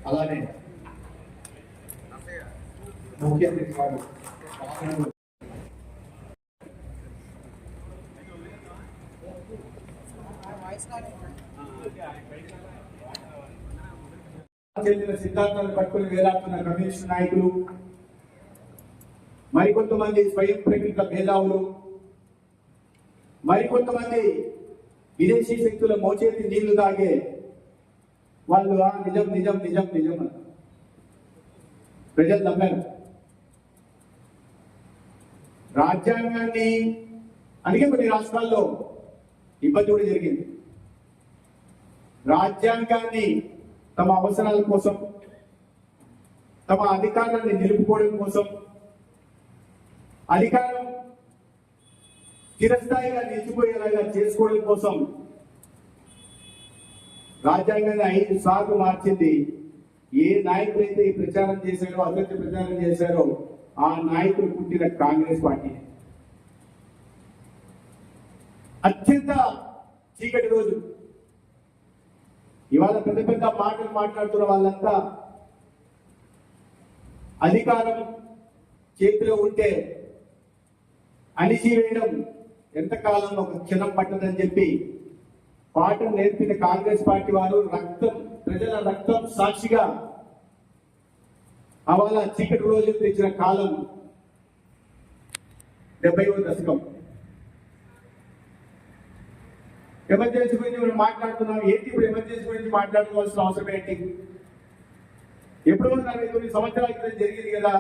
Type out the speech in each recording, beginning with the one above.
అలానే ముఖ్య అతిథి గారు చెందిన సిద్ధాంతాలు పట్టుకుని వేలాడుతున్న కమ్యూనిస్ట్ నాయకులు, మరికొంతమంది స్వయం ప్రేమిక మేధావులు, మరికొంతమంది విదేశీ శక్తుల మోచేతి నీళ్లు తాగే వాళ్ళు నిజం నిజం నిజం నిజం ప్రజలు నమ్మారు. రాజ్యాంగాన్ని అందుకే కొన్ని రాష్ట్రాల్లో ఇబ్బంది కూడా జరిగింది. రాజ్యాంగాన్ని తమ అవసరాల కోసం, తమ అధికారాన్ని నిలుపుకోవడం కోసం, అధికారం చిరస్థాయిగా నిలిచిపోయేలాగా చేసుకోవడం కోసం రాజ్యాంగాన్ని 5 సార్లు మార్చింది. ఏ నాయకులైతే ఈ ప్రచారం చేశారో, అసత్య ప్రచారం చేశారో ఆ నాయకులు పుట్టిన కాంగ్రెస్ పార్టీ. అత్యంత చీకటి రోజు. ఇవాళ పెద్ద పెద్ద మాటలు మాట్లాడుతున్న వాళ్ళంతా అధికారం చేతిలో ఉంటే అణిచివేయడం ఎంతకాలం ఒక క్షణం పట్టదని చెప్పి పాఠం నేర్పిన కాంగ్రెస్ పార్టీ వారు ప్రజల రక్తం సాక్షిగా అవాళ చీకటి రోజులు తెచ్చిన కాలం 70వ దశకం. ఎమర్జెన్సీ గురించి మనం మాట్లాడుతున్నాం. ఏంటి ఇప్పుడు ఎమర్జెన్సీ గురించి మాట్లాడుకోవాల్సిన అవసరం ఏంటి? ఎప్పుడో 49 సంవత్సరాల క్రితం జరిగింది కదా,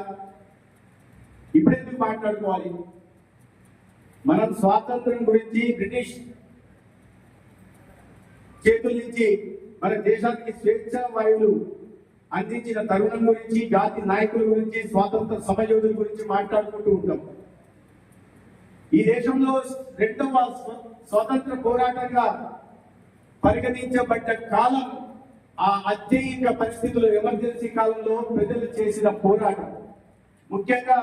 ఇప్పుడెందుకు మాట్లాడుకోవాలి? మనం స్వాతంత్రం గురించి బ్రిటిష్ చేతుల నుంచి మన దేశానికి స్వేచ్ఛ వాయువులు అందించిన తరుణం గురించి, జాతి నాయకుల గురించి, స్వాతంత్ర సమయోధుల గురించి మాట్లాడుకుంటూ ఉంటాం. ఈ దేశంలో 2వ స్వాతంత్ర పోరాటంగా పరిగణించబడ్డ కాలం ఆ అత్యయిక పరిస్థితులు, ఎమర్జెన్సీ కాలంలో ప్రజలు చేసిన పోరాటం. ముఖ్యంగా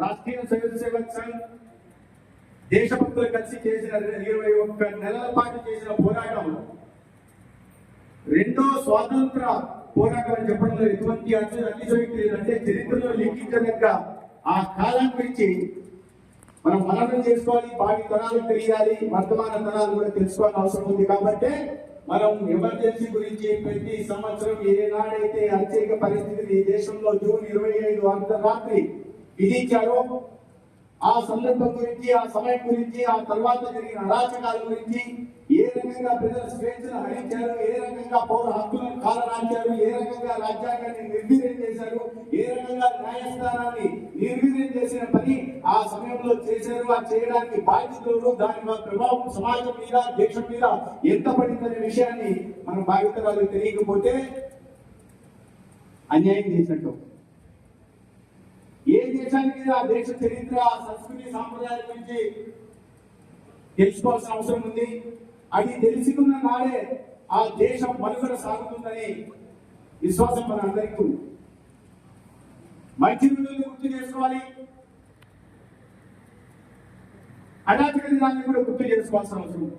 రాష్ట్రీయ స్వయం సేవక్ సంఘ్ దేశభక్తులు కలిసి చేసిన 21 నెలల పాటు చేసిన పోరాటం 2వ స్వాతంత్ర పోరాటం అని చెప్పడంలో ఎటువంటి అతిశయోక్తి లేదు. అంటే చరిత్రలో లిఖించదగ్గ ఆ కాలం గురించి మనం మననం చేసుకోవాలి. భావి తరాలకు తెలియాలి, వర్తమాన తరాలు కూడా తెలుసుకోవాల్సిన అవసరం ఉంది. కాబట్టి మనం ఎమర్జెన్సీ గురించి ప్రతి సంవత్సరం ఏనాడైతే అత్యయిక పరిస్థితిని ఈ దేశంలో జూన్ 25 అర్ధరాత్రి విధించారో ఆ సందర్భం గురించి, ఆ సమయం గురించి, ఆ తర్వాత జరిగిన అరాచకాల గురించి, ఏ రకంగా ప్రజల స్వేచ్ఛను హరించారు, ఏ రకంగా పౌర హక్కులను కాలరాల్చారు, ఏ రకంగా రాజ్యాంగాన్ని నిర్వీర్యం చేశారు, ఏ రకంగా న్యాయస్థానాన్ని నిర్వీర్యం చేసిన పని ఆ సమయంలో చేశారు, ఆ చేయడానికి బాధ్యతలు, దాని ప్రభావం సమాజం మీద, దేశం మీద ఎంత పడిందనే విషయాన్ని మనం భావితరాలు తెలియకపోతే అన్యాయం చేసినట్టు. ఏ దేశానికి ఆ దేశ చరిత్ర, సంస్కృతి, సాంప్రదాయాల గురించి తెలుసుకోవాల్సిన అవసరం ఉంది. అది తెలుసుకున్న నాడే ఆ దేశం మనుగడ సాగుతుందని విశ్వాసం మన అందరికీ ఉంది. మంచి రోజులను గుర్తు చేసుకోవాలి, అనాథక దినాన్ని కూడా గుర్తు చేసుకోవాల్సిన అవసరం.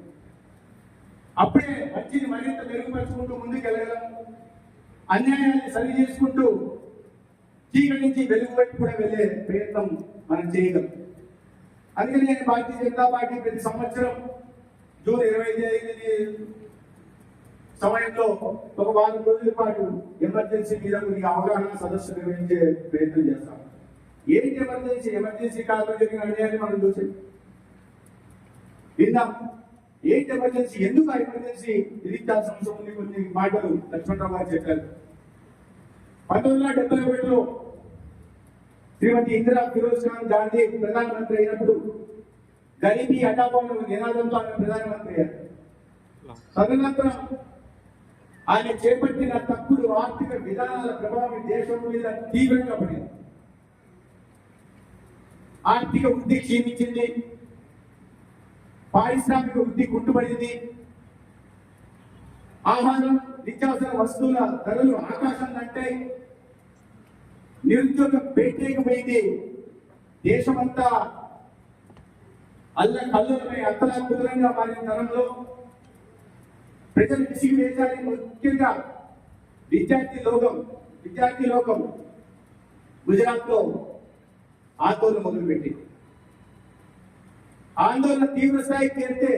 అప్పుడే మంచిని మరింత మెరుగుపరుచుకుంటూ ముందుకు వెళ్ళగలం. అన్యాయాన్ని సరి చేసుకుంటూ చీకటి నుంచి వెలుగు వైపు కూడా వెళ్ళే ప్రయత్నం మనం చేయగలం. అందుకని నేను భారతీయ జనతా పార్టీ ప్రతి సంవత్సరం జూన్ 25 సమయంలో ఒక 1 వారం రోజుల పాటు ఎమర్జెన్సీ మీద కొద్దిగా అవగాహన సదస్సు నిర్వహించే ప్రయత్నం చేస్తాం. ఏంటి ఎమర్జెన్సీ? ఎమర్జెన్సీ కాలంలో జరిగిన అన్యాయాన్ని మనం చూసాం, విన్నాం. ఏంటి ఎమర్జెన్సీ? ఎందుకు ఆ ఎమర్జెన్సీ విధించాల్సిన అవసరం ఉంది? కొన్ని మాటలు లక్ష్మణరావు గారు చెప్పారు. 1971లో శ్రీమతి ఇందిరా ఫిరోజ్ ఖాన్ గాంధీ ప్రధానమంత్రి అయినప్పుడు గరీబీ హఠావో నినాదంతో ఆయన ప్రధానమంత్రి అయ్యారు. తదనంతరం ఆయన చేపట్టిన తప్పుడు ఆర్థిక విధానాల ప్రభావం దేశం మీద తీవ్రంగా పడింది. ఆర్థిక వృద్ధి క్షీణించింది, పారిశ్రామిక వృద్ధి కుంటుపడింది, ఆహారం, నిత్యావసర వస్తువుల ధరలు ఆకాశం కంటాయి, నిరుద్యోగం పేటేకపోయింది. దేశమంతా అల్లకల్లోలమై అత్తలాకుతలంగా మారిన తరంలో ప్రజలు విసిగి వేశాలి. ముఖ్యంగా విద్యార్థి లోకం గుజరాత్ లో ఆందోళన మొదలుపెట్టి ఆందోళన తీవ్ర స్థాయికి చేరితే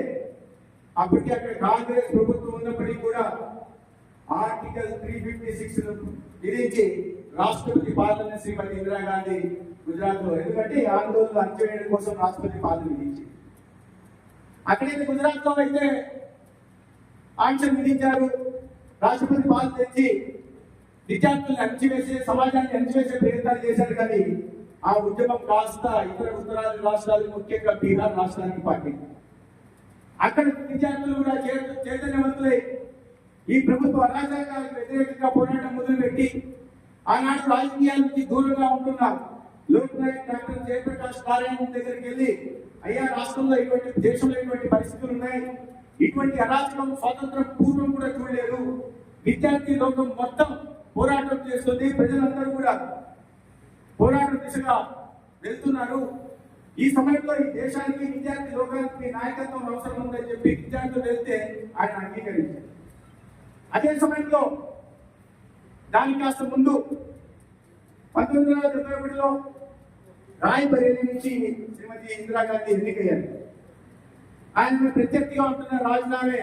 అప్పటికి అక్కడ కాంగ్రెస్ ప్రభుత్వం ఉన్నప్పటికీ కూడా ఆర్టికల్ 356 విధించి రాష్ట్రపతి పాలన శ్రీమతి ఇందిరాగాంధీ గుజరాత్ లో, ఎందుకంటే ఆందోళన అణచివేయడం కోసం రాష్ట్రపతి పాలన విధించి, అక్కడైతే గుజరాత్ లో అయితే ఆంక్షలు విధించారు. రాష్ట్రపతి పాలన తెచ్చి విద్యార్థులను అణచివేసే, సమాజాన్ని అణచివేసే ప్రయత్నాలు చేశారు. కానీ ఆ ఉద్యమం కాస్త ఉత్తరాది రాష్ట్రాలు, ముఖ్యంగా బీహార్ రాష్ట్రానికి పార్టీ, అక్కడ విద్యార్థులు కూడా చైతన్యవంతులై ఈ ప్రభుత్వ అరాచకాలకు వ్యతిరేకంగా పోరాటం మొదలుపెట్టి ఆనాడు రాజకీయాల నుంచి దూరంగా ఉంటున్న లోక్ నాయక్ డాక్టర్ జయప్రకాష్ నారాయణ దగ్గరికి వెళ్ళి, అయ్యా రాష్ట్రంలో దేశంలో ఇటువంటి పరిస్థితులు ఉన్నాయి, ఇటువంటి అరాచకం స్వాతంత్రం పూర్వం కూడా చూడలేదు, విద్యార్థి లోకం మొత్తం పోరాటం చేస్తుంది, ప్రజలందరూ కూడా పోరాటం దిశగా వెళ్తున్నారు, ఈ సమయంలో ఈ దేశానికి విద్యార్థి లోకానికి నాయకత్వం అవసరం ఉందని చెప్పి విద్యార్థులు వెళ్తే ఆయన అంగీకరించారు. అదే సమయంలో దానికి కాస్త ముందు 1971లో రాయ్బరేలీ నుంచి శ్రీమతి ఇందిరాగాంధీ ఎన్నికయ్యారు. ఆయన ప్రత్యర్థిగా ఉంటున్న రాజీనామే,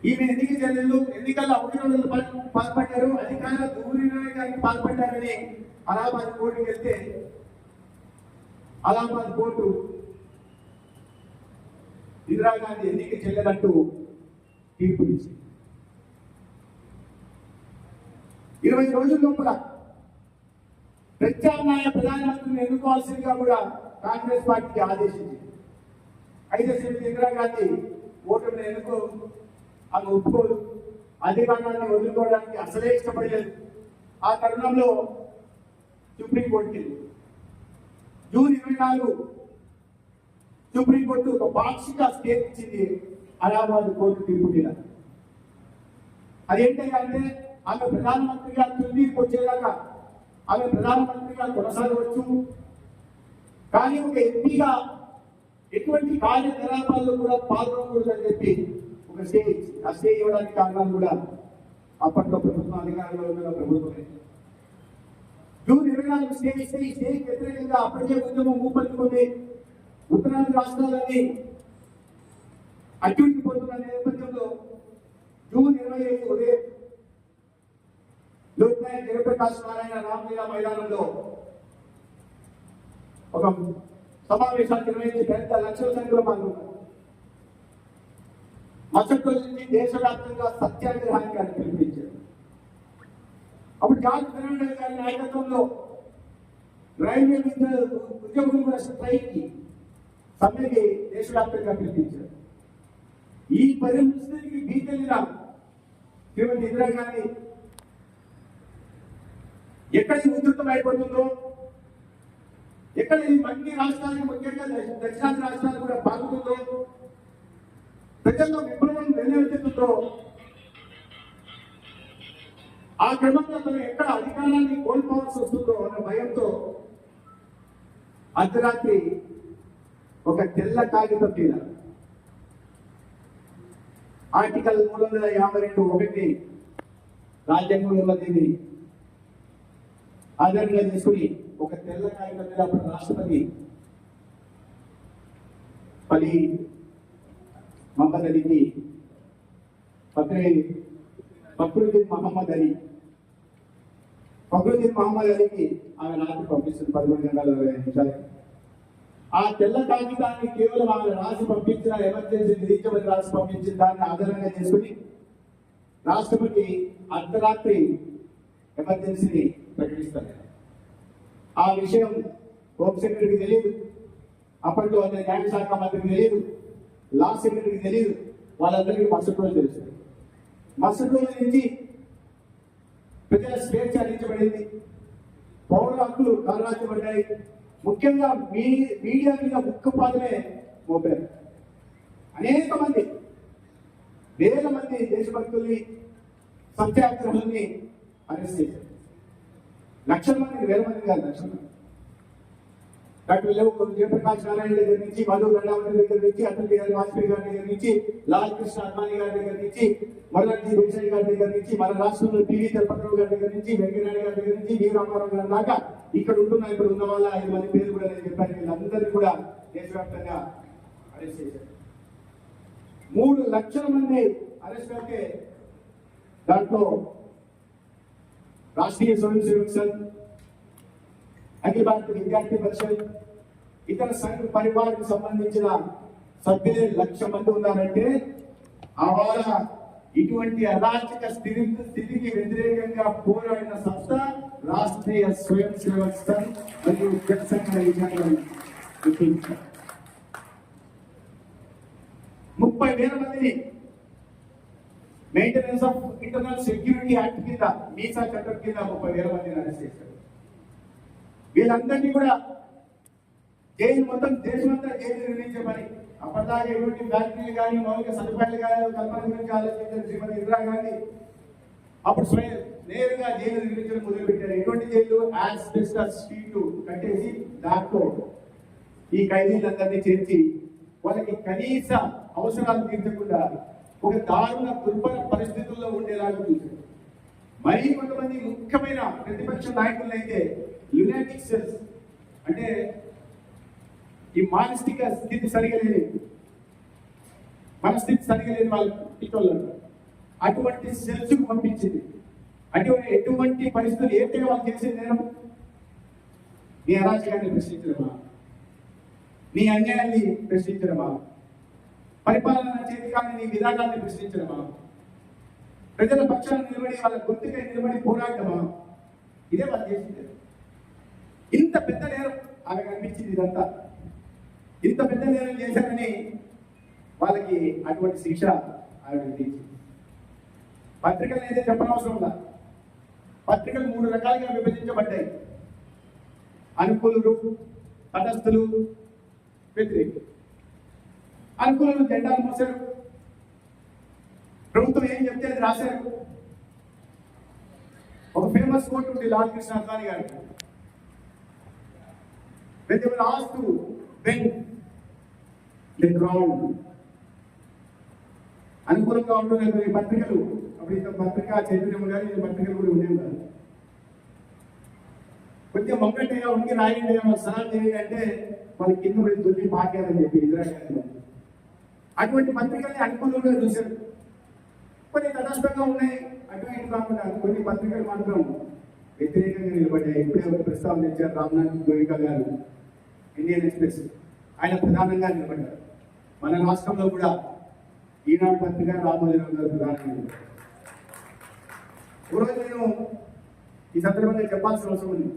ఈమె ఎన్నిక చెల్లెళ్ళు ఎన్నికల్లో అవినీతులకు పాల్పడ్డారు, అధికార దుర్వినియోగానికి పాల్పడ్డారని అలహాబాద్ కోర్టుకి వెళ్తే అలహాబాద్ కోర్టు ఇందిరాగాంధీ ఎన్నిక చెల్లెలంటూ తీర్పునిచ్చింది. 20 రోజుల లోపల ప్రత్యామ్నాయ ప్రధానమంత్రిని ఎన్నుకోవాల్సిందిగా కూడా కాంగ్రెస్ పార్టీకి ఆదేశించింది. అయితే శ్రీమతి ఇందిరాగాంధీ ఓటమిని ఆమె ఒప్పుకోదు, అధికారాన్ని వదులుకోవడానికి అసలే ఇష్టపడలేదు. ఆ తరుణంలో సుప్రీంకోర్టుకి జూన్ 24 సుప్రీంకోర్టు ఒక పాక్షిక స్టే ఇచ్చింది అలహాబాద్ కోర్టు తీర్పు మీద. అదేంటంటే ఆమె ప్రధానమంత్రిగా తుదికి వచ్చేదాకా ఆమె ప్రధానమంత్రిగా కొనసాగవచ్చు, కానీ ఒక ఎంపీగా ఎటువంటి కార్యకలాపాల్లో కూడా పాల్గొనకూడదని చెప్పి ఒక స్టే ఇచ్చింది. ఆ స్టే ఇవ్వడానికి కారణాలు కూడా అప్పట్లో ప్రభుత్వం అధికారంలో ఉన్న ప్రభుత్వమే. జూన్ 24 స్టే ఇస్తే ఈ స్టేకి వ్యతిరేకంగా అప్పటికే ఉద్యమం ఊపందుకుంది. ఉత్తరాది రాష్ట్రాలన్నీ అడ్డుకుపోతున్న నేపథ్యంలో జూన్ 25 ఉదయం లోక్ నాయక్ జయప్రకాష్ నారాయణ రామలీలా మైదానంలో ఒక సమావేశాన్ని నిర్వహించి పెద్ద లక్షల సంఖ్యలో పాల్గొన్నారు. మరుసటి రోజు నుంచి దేశవ్యాప్తంగా సత్యాగ్రహానికి పిలుపునిచ్చారు. అప్పుడు జార్జ్ ఫెర్నాండెస్ గారి నాయకత్వంలో రైల్వే ఉద్యోగులు కూడా స్ట్రైక్కి సమ్మెకి దేశవ్యాప్తంగా పిలిపించారు. ఈ పరిస్థితికి భీతెల్లిన శ్రీమతి ఇందిరాగాంధీ ఎక్కడి ఉధృతం అయిపోతుందో, ఎక్కడ అన్ని రాష్ట్రాలకు ముఖ్యంగా దక్షిణాది రాష్ట్రాలు కూడా పాల్గొందో, ప్రజల్లో విప్లవం వెల్లువెత్తుతుందో, ఆ క్రమంలో తను ఎక్కడ అధికారాన్ని కోల్పోవాల్సి వస్తుందో అన్న భయంతో అర్ధరాత్రి ఒక తెల్ల కాగితం మీద ఆర్టికల్ 352(1) రాజ్యాంగంలో దీన్ని ఆధారంగా తీసుకుని ఒక తెల్ల కాగితం మీద అప్పుడు రాష్ట్రపతి పలి మహమ్మద్ అలీకి ఫక్రుద్దీన్ మహమ్మద్ అలీకి ఆమె రాత్రి పంపిస్తుంది 11:20 ఆ తెల్ల కాగితాన్ని కేవలం ఆమె రాసి పంపించిన ఎమర్జెన్సీ విధించమని రాసి పంపించిన దాన్ని ఆధారంగా చేసుకుని రాష్ట్రపతి అర్ధరాత్రి ఎమర్జెన్సీని ప్రకటిస్తారు. ఆ విషయం హోమ్ సెక్రటరీకి తెలియదు, అప్పట్లో న్యాయశాఖ మంత్రికి తెలియదు, లా సెక్రటరీకి తెలియదు, వాళ్ళందరికీ మరుసటి రోజు తెలుస్తుంది. మరుసటి రోజు నుంచి ప్రజల స్వేచ్ఛ అందించబడింది, పౌర హక్కులు కాలరాచబడ్డాయి. ముఖ్యంగా మీడియా మీద ఉక్కుపాదమే మోపారు. అనేక మంది, వేల మంది దేశభక్తుల్ని, సత్యాగ్రహుల్ని అరెస్ట్ చేశారు. లక్షల మంది, వేల మంది కాదు, లక్షల మంది. డాక్టర్ జయప్రకాష్ నారాయణ దగ్గర నుంచి, మధు గండావతి దగ్గర నుంచి, అటల్ బిహారీ వాజ్పేయి గారి దగ్గర నుంచి, లాల్ కృష్ణ అద్వానీ గారి దగ్గర నుంచి, మొరార్జీ దేశాయ్ గారి దగ్గర నుంచి, మన రాష్ట్రంలో పివి తిరుపతిరావు గారి దగ్గర నుంచి, వెంకయ్యనాయుడు గారి దగ్గర నుంచి, వి రామారావు గారి దాకా ఇక్కడ ఉన్న వాళ్ళ 5 మంది పేరు కూడా నేను చెప్పాను. వీళ్ళందరినీ కూడా దేశవ్యాప్తంగా అరెస్ట్ చేశారు. 3 లక్షల మంది అరెస్ట్ అయితే దాంట్లో రాష్ట్రీయ స్వయం సేవక్ సంఘ్, అఖిల భారత విద్యార్థి పరిషత్, ఇతర సంఘ పరివారానికి సంబంధించిన సభ్యులే 1,00,000 మంది ఉన్నారంటే ఆవాల ఇటువంటి అరాచక స్థితికి వ్యతిరేకంగా పోరాడిన సంస్థ రాష్ట్రీయ స్వయం సేవక్ సంఘ్ మరియు జనసంఘ 30,000 మందిని maintenance of internal security act కింద, మీసా చట్టం కింద 30,000 మందిని అరెస్ట్ చేశారు. వీళ్ళందరినీ కూడా జైలు మొత్తం దేశమంతా జైలు నిర్మించే పని. అప్పటిదాకా ఎటువంటి ఫ్యాక్టరీలు కానీ మౌలిక సదుపాయాలు కానీ కల్పన గురించి ఆలోచించారు శ్రీమతి ఇందిరాగాంధీ. అప్పుడు నేరుగా జైలు నిర్మించడం మొదలుపెట్టారు. ఎటువంటి జైలు? యాస్బెస్టాస్ షీట్లు కట్టేసి దాంట్లో ఈ ఖైదీలందరినీ చేర్చి వాళ్ళకి కనీస అవసరాలు తీర్చకుండా ఒక దారుణ దుర్భర పరిస్థితుల్లో ఉండేలాగా చూశారు. మరీ కొంతమంది ముఖ్యమైన ప్రతిపక్ష నాయకులను అయితే లునాటిక్ సెల్స్, అంటే ఈ మానసిక స్థితి సరిగా లేదు, మనస్థితి సరిగా లేదు వాళ్ళు అటువంటి సెల్స్ పంపించింది. ఎటువంటి పరిస్థితులు ఏంటంటే వాళ్ళు చేసేది నేరం? నీ అరాచకాన్ని ప్రశ్నించడమా? నీ అన్యాయాన్ని ప్రశ్నించడమా? పరిపాలన చేతికాన్ని నీ విధానాన్ని ప్రశ్నించడమా? ప్రజల పక్షాన్ని నిలబడి వాళ్ళ గుర్తుకై నిలబడి పోరాడమా? ఇదే వాళ్ళు చేసింది. ఇంత పెద్ద నేరం ఆమెకు అనిపించింది. ఇదంతా ఇంత పెద్ద నేరం చేశారని వాళ్ళకి అటువంటి శిక్ష ఆమె విధించింది. పత్రికలు అయితే చెప్పనవసరం ఉందా? పత్రికలు 3 రకాలుగా విభజించబడ్డాయి: అనుకూలులు, తటస్థులు, వ్యతిరేకులు. అనుకూలులు జెండాలు మోసారు, ప్రభుత్వం ఏం చెప్తే అది రాశారు. ఒక ఫేమస్ కోట్ ఉంది లాల్ కృష్ణ అద్వానీ గారికి, when they were asked to bend the ground. అనుకూలంగా ఉంటున్న కొన్ని పత్రికలు, అప్పుడు ఇంత పత్రిక చైతన్యం గారు ఈ పత్రికలు కూడా ఉండేవి కాదు. కొంచెం మొక్కటగా ఉండి రాయండి, సలహా చేయండి అంటే వాళ్ళ కింద పడి దొరికి పాకారని చెప్పి ఇందిరాగాంధీ. అటువంటి పత్రికల్ని అనుకూలంగా చూశారు. కొన్ని తటస్థంగా ఉన్నాయి, అటు ఇటు కాకుండా కొన్ని పత్రికలు మాత్రం వ్యతిరేకంగా నిలబడ్డాయి. ఇప్పుడే ఒక ప్రస్తావన ఇచ్చారు రామ్నాథ్ గోయికా గారు, ఇండియన్ ఎక్స్ప్రెస్, ఆయన ప్రధానంగా నిలబడ్డారు. మన రాష్ట్రంలో కూడా ఈనాడు పత్రిక రామోజీరావు గారు ప్రధానంగా నిలబడ్డారు. ఒకరోజు నేను ఈ సందర్భంగా చెప్పాల్సిన అవసరం ఉంది.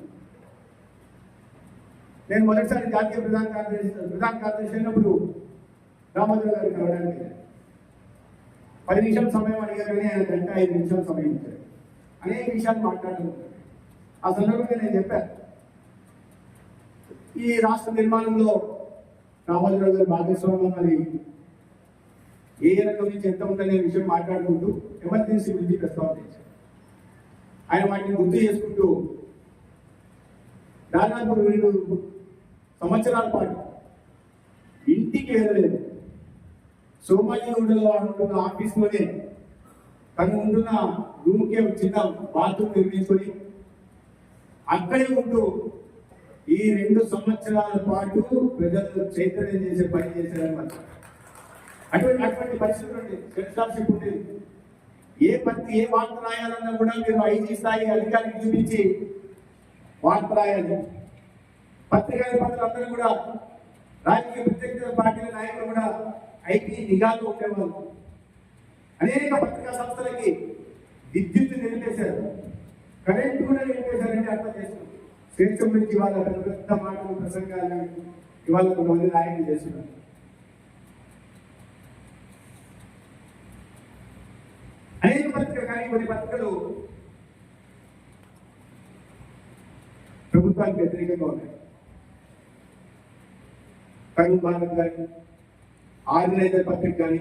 నేను మొదటిసారి జాతీయ ప్రధాన కార్యదర్శి అయినప్పుడు రామోజీరావు గారికి కలవడానికి 10 నిమిషాల సమయం అడిగారని ఆయన గంట 5 నిమిషాల సమయం ఇచ్చారు. అనేక విషయాలు మాట్లాడుకుంటారు. ఆ సందర్భంగా నేను చెప్పాను, ఈ రాష్ట్ర నిర్మాణంలో రామోజీరావు గారి భాగస్వామ్యం మరి ఏ రకం నుంచి ఎంత ఉందనే విషయం మాట్లాడుకుంటూ ఎమర్జెన్సీ గురించి ప్రస్తావించారు. ఆయన వాటిని గుర్తు చేసుకుంటూ దాదాపు 2 సంవత్సరాల పాటు ఇంటికి వెళ్ళలేదు. సోమాజిగూడలో ఉంటున్న ఆఫీస్లోనే తను ఉంటున్న రూమ్కే చిన్న బాత్రూమ్ నిర్మించుకొని అక్కడే ఉంటూ ఈ 2 సంవత్సరాల పాటు ప్రజలు చైతన్యం చేసే పని చేశారన్నమాట. అటువంటి పరిస్థితులు సెన్సార్షిప్ ఉండేది. ఏ వార్త రాయాలన్నా కూడా మీరు 5 స్థాయి అధికారికి చూపించి వార్త రాయాలి. పత్రికలందరూ కూడా రాజకీయ ప్రత్యక్ష పార్టీల నాయకులు కూడా ఐటీ నిఘాలు ఉండేవాళ్ళు. అనేక పత్రికా సంస్థలకి విద్యుత్ నిలిపేశారు, కరెంట్ కూడా నిలిపేశారంటే అర్థం చేస్తున్నారు. స్వేచ్ఛ గురించి ఇవాళ పెద్ద మాటలు ప్రసంగాలు ఇవాళ కొంతమంది నాయకులు చేస్తున్నారు. అనేక పత్రికలు కానీ కొన్ని పత్రికలు ప్రభుత్వానికి వ్యతిరేకంగా ఉన్నాయి. కరుణ్ భారత్ కానీ, ఆర్గనైజర్ పత్రిక కానీ,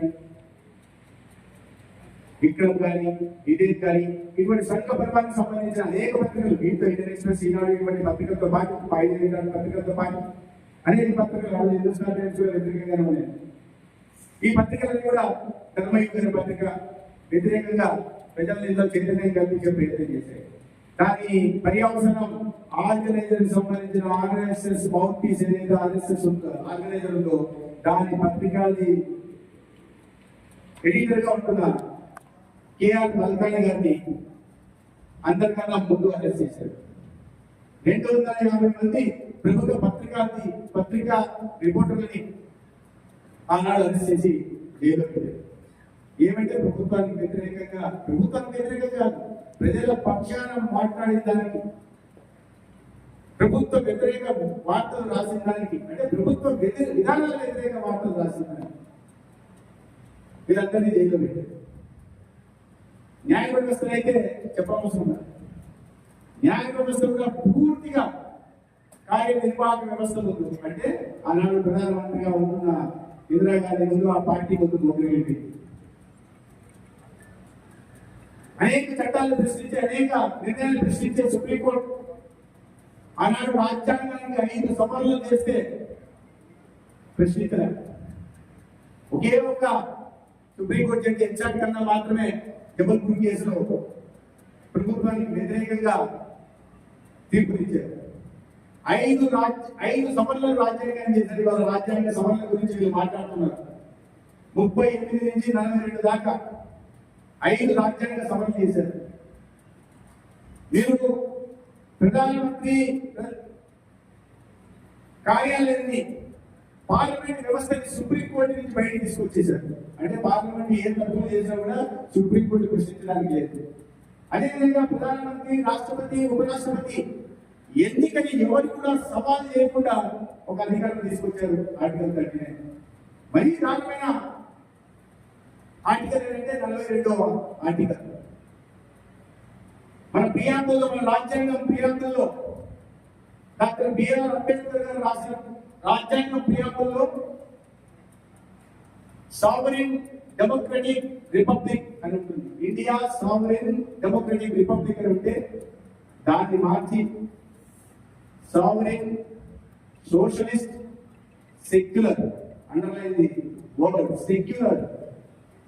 విక్రమ్ కానీ, వివేక్ కానీ, ఇటువంటి సంఘ పరిపాలనకు సంబంధించిన అనేక పత్రికలు, దీంతో ఇండియన్ ఎక్స్ప్రెస్, ఈనాడు ఇటువంటి పత్రికలతో పాటు, పత్రికలతో పాటు అనేక పత్రికలు వాళ్ళు హిందుస్థాన్ టైమ్స్ కూడా వ్యతిరేకంగానే ఉన్నాయి. ఈ పత్రికలను కూడా ధర్మయుద్ధ పత్రిక వ్యతిరేకంగా ప్రజల్లో చైతన్యం కల్పించే ప్రయత్నం చేశాయి. దాని పర్యవసనం ఆర్గనైజర్ సంబంధించిన ఆర్ఎస్ఎస్ మౌత్ పీస్ ఏదైతే ఆర్ఎస్ఎస్ ఆర్గనైజర్ ఉందో దాని పత్రికది ఎడిటర్ గా ఉంటున్న కేఆర్ మల్కాని గారిని అందరికన్నా ముందు అరెస్ట్ చేశారు. 250 మంది ప్రభుత్వ పత్రికా రిపోర్టర్లని ఆనాడు అరెస్ట్ చేసి జైల్లో పెట్టారు. ఏమంటే ప్రభుత్వానికి వ్యతిరేకంగా కాదు, ప్రజల పక్షాన మాట్లాడే దానికి, ప్రభుత్వ వ్యతిరేక వార్తలు రాసిన దానికి, అంటే ప్రభుత్వ విధానాల వ్యతిరేక వార్తలు రాసిన దానికి వీళ్ళందరినీ జైల్లో పెట్టారు. న్యాయ వ్యవస్థలు అయితే చెప్పవలసిన న్యాయ వ్యవస్థ కూడా పూర్తిగా కార్యనిర్వాహక వ్యవస్థ ముందు, అంటే ఆనాడు ప్రధానమంత్రిగా ఉంటున్న ఇందిరాగాంధీ ముందు ఆ పార్టీ ముందు మొదలైంది. అనేక చట్టాలను ప్రశ్నించే, అనేక నిర్ణయాలు ప్రశ్నించే సుప్రీంకోర్టు ఆనాడు రాజ్యాంగానికి 5 సవరణలు చేస్తే ప్రశ్నించలేదు. ఒకే ఒక సుప్రీంకోర్టు జడ్జి హెచ్ఆర్ కన్నా మాత్రమే జబల్పూర్ కేసులో ప్రభుత్వానికి వ్యతిరేకంగా తీర్పునిచ్చారు. 5 సవరణలు రాజ్యాంగాన్ని చేశారు. ఇవాళ రాజ్యాంగ సవరణ గురించి వీళ్ళు మాట్లాడుతున్నారు. 38 నుంచి 42 దాకా 5 రాజ్యాంగ సవరణ చేశారు. మీరు ప్రధానమంత్రి కార్యాలయాన్ని, పార్లమెంట్ వ్యవస్థని సుప్రీంకోర్టు నుంచి బయటకు తీసుకొచ్చేశారు. అంటే పార్లమెంట్ ఏ తప్పులు చేసినా కూడా సుప్రీంకోర్టు ప్రశ్నించడానికి లేదు. అదేవిధంగా ప్రధానమంత్రి, రాష్ట్రపతి, ఉపరాష్ట్రపతి ఎన్నికని ఎవరు కూడా సవాల్ చేయకుండా ఒక అధికారం తీసుకొచ్చారు. ఆర్టికల్ 39. మరీ దానిపైన ఆర్టికల్ ఏంటంటే 42వ ఆర్టికల్. మన ప్రియాంబుల్లో, మన రాజ్యాంగం ప్రియాంబుల్లో డాక్టర్ బిఆర్ అంబేద్కర్ గారు రాసిన రాజ్యాంగ ప్రియాంబుల్లో సావరిన్ డెమోక్రటిక్ రిపబ్లిక్ అని ఉంటుంది. ఇండియా సావరిన్ డెమోక్రటిక్ రిపబ్లిక్ అని ఉంటే దాన్ని మార్చి sovereign socialist secular, underline the word secular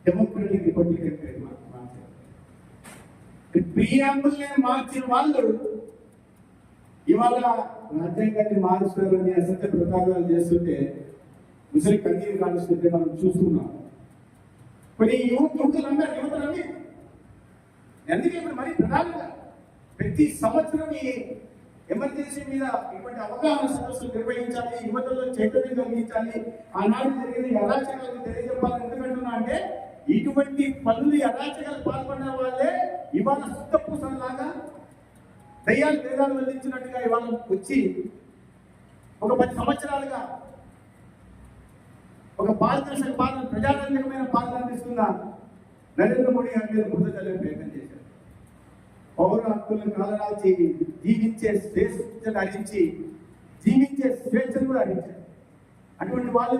democratic republic అని పేరు మార్చారు. ప్రియాంబుల్ మార్చిన వాళ్ళు ఇవాళ రాజ్యాంగాన్ని మారుస్తారని అసత్య ప్రచారాలు చేస్తుంటే, ముసలి కన్నీరు కాలుస్తుంటే మనం చూస్తున్నాం. కొన్ని యువతలందరూ ఎందుకంటే ఇప్పుడు మరి ప్రధానంగా ప్రతి సంవత్సరం ఈ ఎమర్జెన్సీ మీద ఇటువంటి అవగాహన సదస్సులు నిర్వహించాలి, యువతలో చైతన్యం కలిగించాలి, ఆనాడు జరిగిన అరాచకాలను తెలియజెప్పాలని ఎందుకంటున్నా అంటే ఇటువంటి పనులు అరాచకాలు పాల్పడిన వాళ్ళే ఇవాళ సుత్తపూసలాగా దయ్యాలు వేదాలు వెల్లించినట్టుగా ఇవాళ వచ్చి ఒక 10 సంవత్సరాలుగా ఒక పారదర్శక పాలన, ప్రజారంజకమైన పాలన అందిస్తున్న నరేంద్ర మోడీ గారి మీద బుద్ధ చల్లే ప్రయత్నం చేశారు. పౌర హక్కులను కాలరాల్చి జీవించే స్వేచ్ఛను హరించి, జీవించే స్వేచ్ఛను కూడా హరించారు. అటువంటి వాళ్ళు